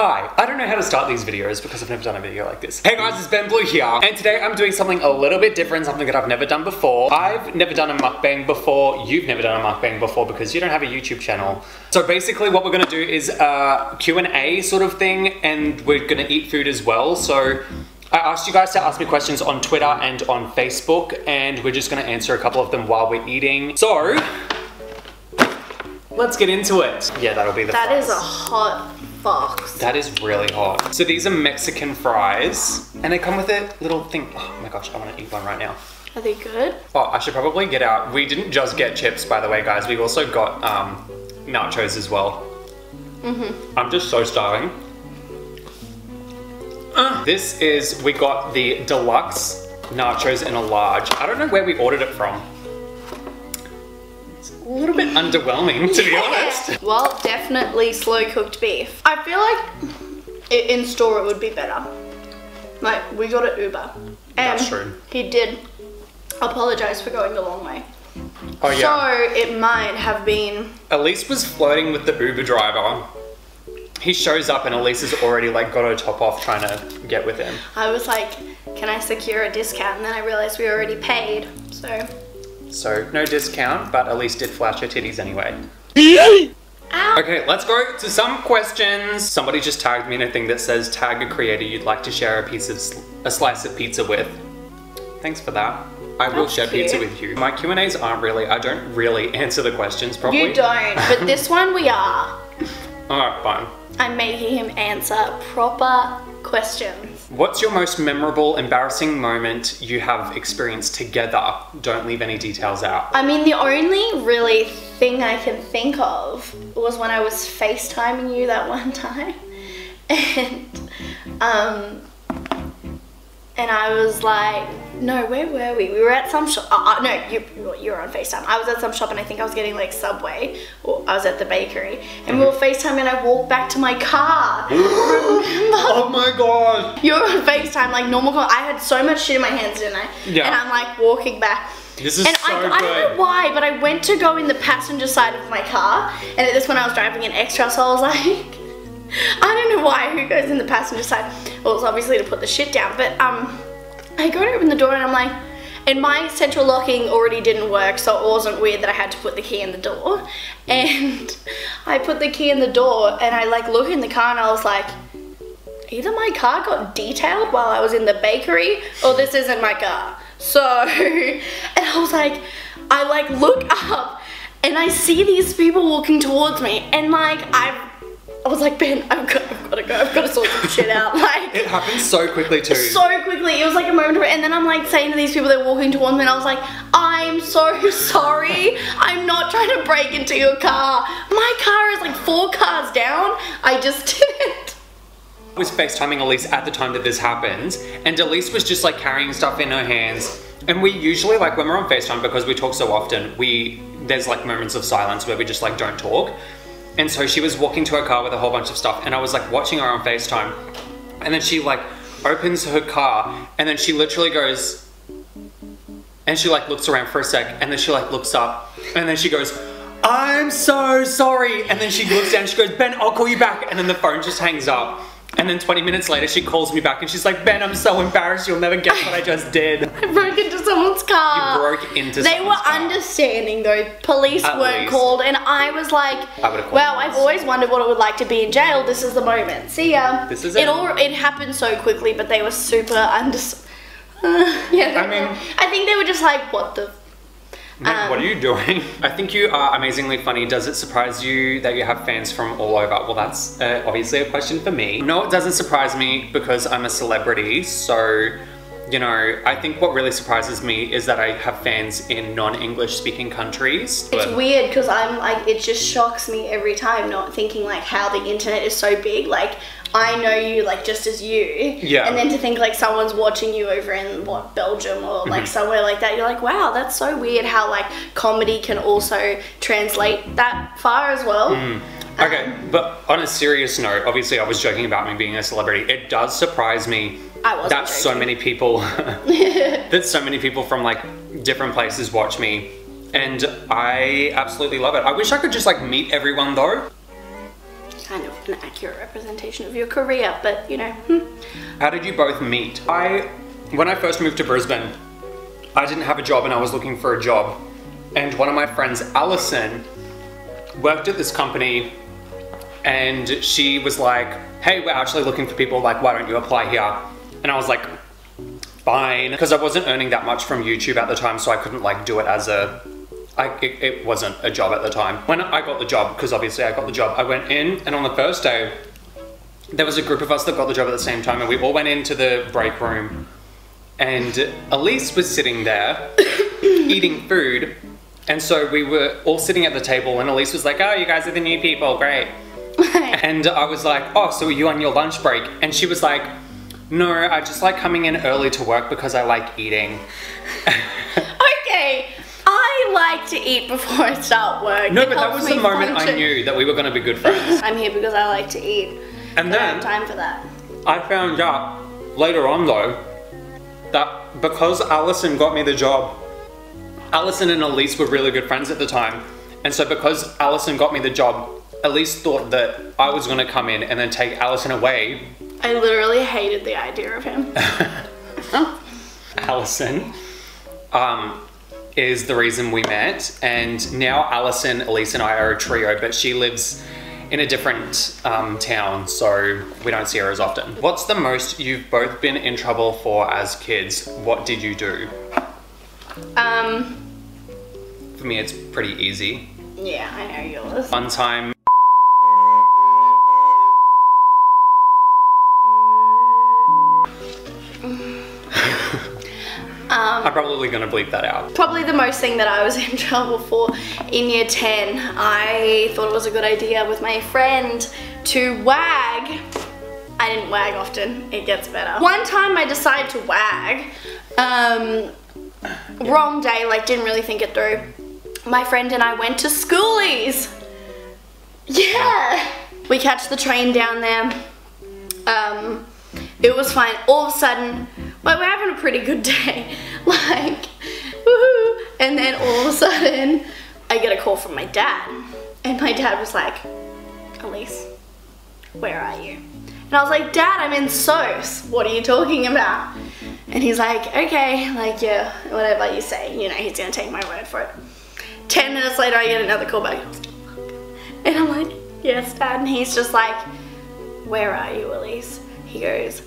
Hi, I don't know how to start these videos because I've never done a video like this. Hey guys, it's Ben Blue here, and today I'm doing something a little bit different, something that I've never done before. I've never done a mukbang before, you've never done a mukbang before because you don't have a YouTube channel. So basically what we're gonna do is a Q&A sort of thing, and we're gonna eat food as well. So I asked you guys to ask me questions on Twitter and on Facebook, and we're just gonna answer a couple of them while we're eating. So, let's get into it. Yeah, that'll be the That fries. is a hot box. That is really hot. So these are Mexican fries, and they come with a little thing. Oh my gosh, I want to eat one right now. Are they good? Oh, I should probably get out. We didn't just get chips, by the way, guys. We also got nachos as well. I'm just so starving. We got the deluxe nachos in a large. I don't know where we ordered it from. A little bit underwhelming, to be honest. Well, definitely slow cooked beef. I feel like in store it would be better. Like, we got it Uber. And That's true. he did apologize for going the long way. Oh yeah. So it might have been... Elise was flirting with the Uber driver. He shows up and Elise has already like got her top off trying to get with him. I was like, can I secure a discount? And then I realized we already paid, So no discount, but Elise did flash her titties anyway. Ow. Okay, let's go to some questions. Somebody just tagged me in a thing that says, tag a creator you'd like to share a slice of pizza with. Thanks for that. I will share pizza with you. My Q&As aren't really, I don't really answer the questions properly. You don't, but this one we are. Alright, fine. I'm making him answer proper questions. What's your most memorable, embarrassing moment you have experienced together? Don't leave any details out. I mean, the only really thing I can think of was when I was FaceTiming you that one time. And I was like, no, where were we? We were at some shop. No, you were on FaceTime. I was at some shop and I think I was getting like Subway, or I was at the bakery. And we were FaceTiming and I walked back to my car. Oh my god. You were on FaceTime, like normal call. I had so much shit in my hands, didn't I? Yeah. And I'm like walking back. This is and so good. I don't know why, but I went to go in the passenger side of my car. And at this one I was driving an extra, so I was like, I don't know why, who goes in the passenger side? Well, it's obviously to put the shit down, but I go to open the door and I'm like, and my central locking already didn't work, so it wasn't weird that I had to put the key in the door. And I put the key in the door and I like look in the car and I was like, either my car got detailed while I was in the bakery or this isn't my car. So, and I was like, I like look up and I see these people walking towards me and like I was like, Ben, I've got to go. I've got to sort some shit out. Like, it happened so quickly too. So quickly. It was like a moment of it. And then I'm like saying to these people that are walking towards me and I was like, I'm so sorry. I'm not trying to break into your car. My car is like 4 cars down. I just didn't. I was FaceTiming Elise at the time that this happened, and Elise was just like carrying stuff in her hands. And we usually, like when we're on FaceTime, because we talk so often, there's like moments of silence where we just like don't talk. And so she was walking to her car with a whole bunch of stuff and I was like watching her on FaceTime, and then she like opens her car and then she literally goes, and she like looks around for a sec and then she like looks up and then she goes, I'm so sorry. And then she looks down and she goes, Ben, I'll call you back. And then the phone just hangs up. And then 20 minutes later, she calls me back and she's like, Ben, I'm so embarrassed. You'll never guess what I just did. I broke into someone's car. You broke into They someone's were car. Understanding though. Police weren't called and I was like, well, I've always wondered what it would like to be in jail. This is the moment. See ya. This is it. It happened so quickly, but they were super yeah. I mean, I think they were just like, what the... Man, what are you doing? I think you are amazingly funny. Does it surprise you that you have fans from all over? Well, that's obviously a question for me. No, it doesn't surprise me because I'm a celebrity. So, you know, I think what really surprises me is that I have fans in non-English speaking countries. It's weird because I'm like, it just shocks me every time, not thinking like how the internet is so big. Like, I know you like just as you. Yeah. And then to think like someone's watching you over in what, Belgium or like somewhere like that, you're like, wow, that's so weird how like comedy can also translate that far as well. Okay, but on a serious note, obviously I was joking about me being a celebrity. It does surprise me that so many people from like different places watch me, and I absolutely love it. I wish I could just like meet everyone though. kind of an accurate representation of your career, but you know. How did you both meet? When I first moved to Brisbane, I didn't have a job and I was looking for a job. And one of my friends, Alison, worked at this company and she was like, hey, we're actually looking for people, like, why don't you apply here? And I was like, fine. Because I wasn't earning that much from YouTube at the time, so I couldn't like do it as it wasn't a job at the time. When I got the job, because obviously I got the job, I went in and on the first day, there was a group of us that got the job at the same time and we all went into the break room and Elise was sitting there eating food. And so we were all sitting at the table and Elise was like, oh, you guys are the new people, great. And I was like, oh, so are you on your lunch break? And she was like, no, I just like coming in early to work because I like eating. Okay, I like to eat before I start work. No, but that was the moment I knew that we were going to be good friends. I'm here because I like to eat. And then I don't have time for that. I found out later on though, that because Alison got me the job, Alison and Elise were really good friends at the time. And so because Alison got me the job, Elise thought that I was going to come in and then take Alison away. I literally hated the idea of him. Alison is the reason we met, and now Alison, Elise and I are a trio, but she lives in a different town, so we don't see her as often. What's the most you've both been in trouble for as kids? What did you do? For me, it's pretty easy. Yeah, I know yours. One time, I'm probably gonna bleep that out. Probably the most thing that I was in trouble for in year 10, I thought it was a good idea with my friend to wag. I didn't wag often, it gets better. One time I decided to wag, wrong day, like didn't really think it through. My friend and I went to schoolies. Yeah. We catch the train down there. It was fine. All of a sudden, like we're having a pretty good day. Like, woohoo. And then all of a sudden, I get a call from my dad. And my dad was like, Elise, where are you? And I was like, Dad, I'm in SOS. What are you talking about? And he's like, okay, like, yeah, whatever you say. You know, he's gonna take my word for it. 10 minutes later, I get another call back. And I'm like, yes, Dad. And he's just like, where are you, Elise? He goes,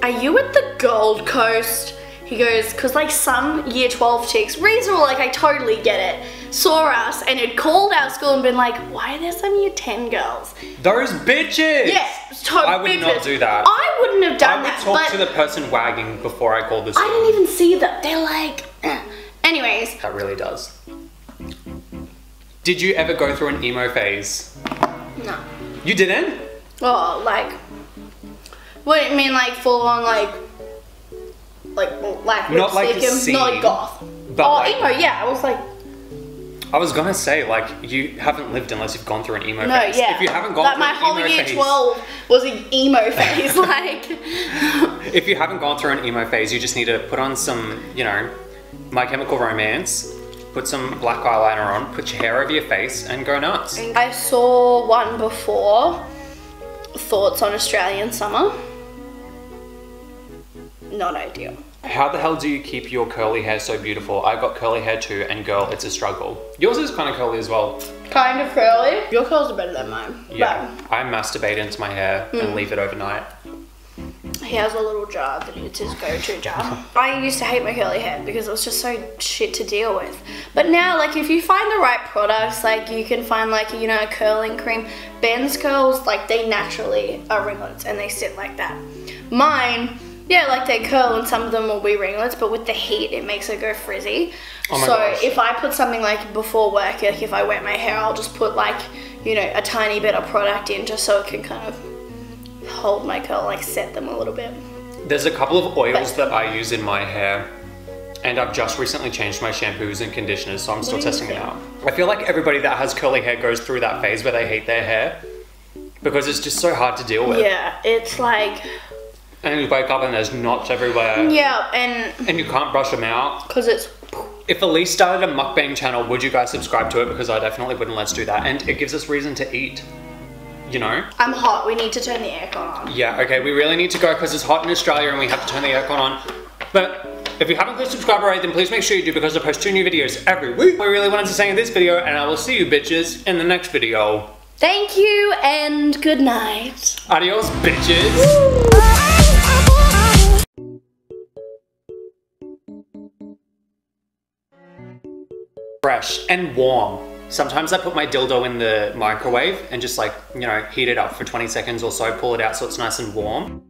are you at the Gold Coast? He goes, cause like some year 12 chicks, reasonable, like I totally get it, saw us and had called our school and been like, why are there some year 10 girls? Those bitches! Yeah, totally. I would not do that. I wouldn't have done that. I would talk to the person wagging before I called the school. I didn't even see them. They're like, anyways. That really does. Did you ever go through an emo phase? No. You didn't? Oh, like, what do you mean, like full on, like not like lipstick and not like goth. But oh, like, emo, yeah, I was like. I was gonna say, like, you haven't lived unless you've gone through an emo no, phase. Yeah. If you haven't gone like through my an whole emo year phase, 12 was an emo phase, like. If you haven't gone through an emo phase, you just need to put on some, you know, My Chemical Romance, put some black eyeliner on, put your hair over your face, and go nuts. I saw one before, Thoughts on Australian Summer. Not ideal. How the hell do you keep your curly hair so beautiful? I got curly hair too, and girl, it's a struggle. Yours is kind of curly as well. Kind of curly. Your curls are better than mine. Yeah, I masturbate into my hair and leave it overnight. He has a little jar that it's his go-to jar. I used to hate my curly hair because it was just so shit to deal with. But now, like, if you find the right products, like, you can find, like, you know, a curling cream. Ben's curls, like, they naturally are ringlets and they sit like that. Mine, yeah, like, they curl and some of them will be ringlets, but with the heat, it makes it go frizzy. Oh my gosh. If I put something, like, before work, like, if I wet my hair, I'll just put, like, you know, a tiny bit of product in just so it can kind of hold my curl, like set them a little bit. There's a couple of oils that I use in my hair, and I've just recently changed my shampoos and conditioners, so I'm still testing it out. I feel like everybody that has curly hair goes through that phase where they hate their hair because it's just so hard to deal with. Yeah, it's like... And you wake up and there's knots everywhere. Yeah, and you can't brush them out. Because it's... If Elise started a mukbang channel, would you guys subscribe to it? Because I definitely wouldn't. Let's do that. And it gives us reason to eat. you know. I'm hot, we need to turn the aircon on. Yeah, okay, we really need to go because it's hot in Australia and we have to turn the aircon on. But if you haven't clicked subscribe already, then please make sure you do because I post 2 new videos every week. I really wanted to say in this video, and I will see you bitches in the next video. Thank you and good night. Adios, bitches. Fresh and warm. Sometimes I put my dildo in the microwave and just like, you know, heat it up for 20 seconds or so, pull it out so it's nice and warm.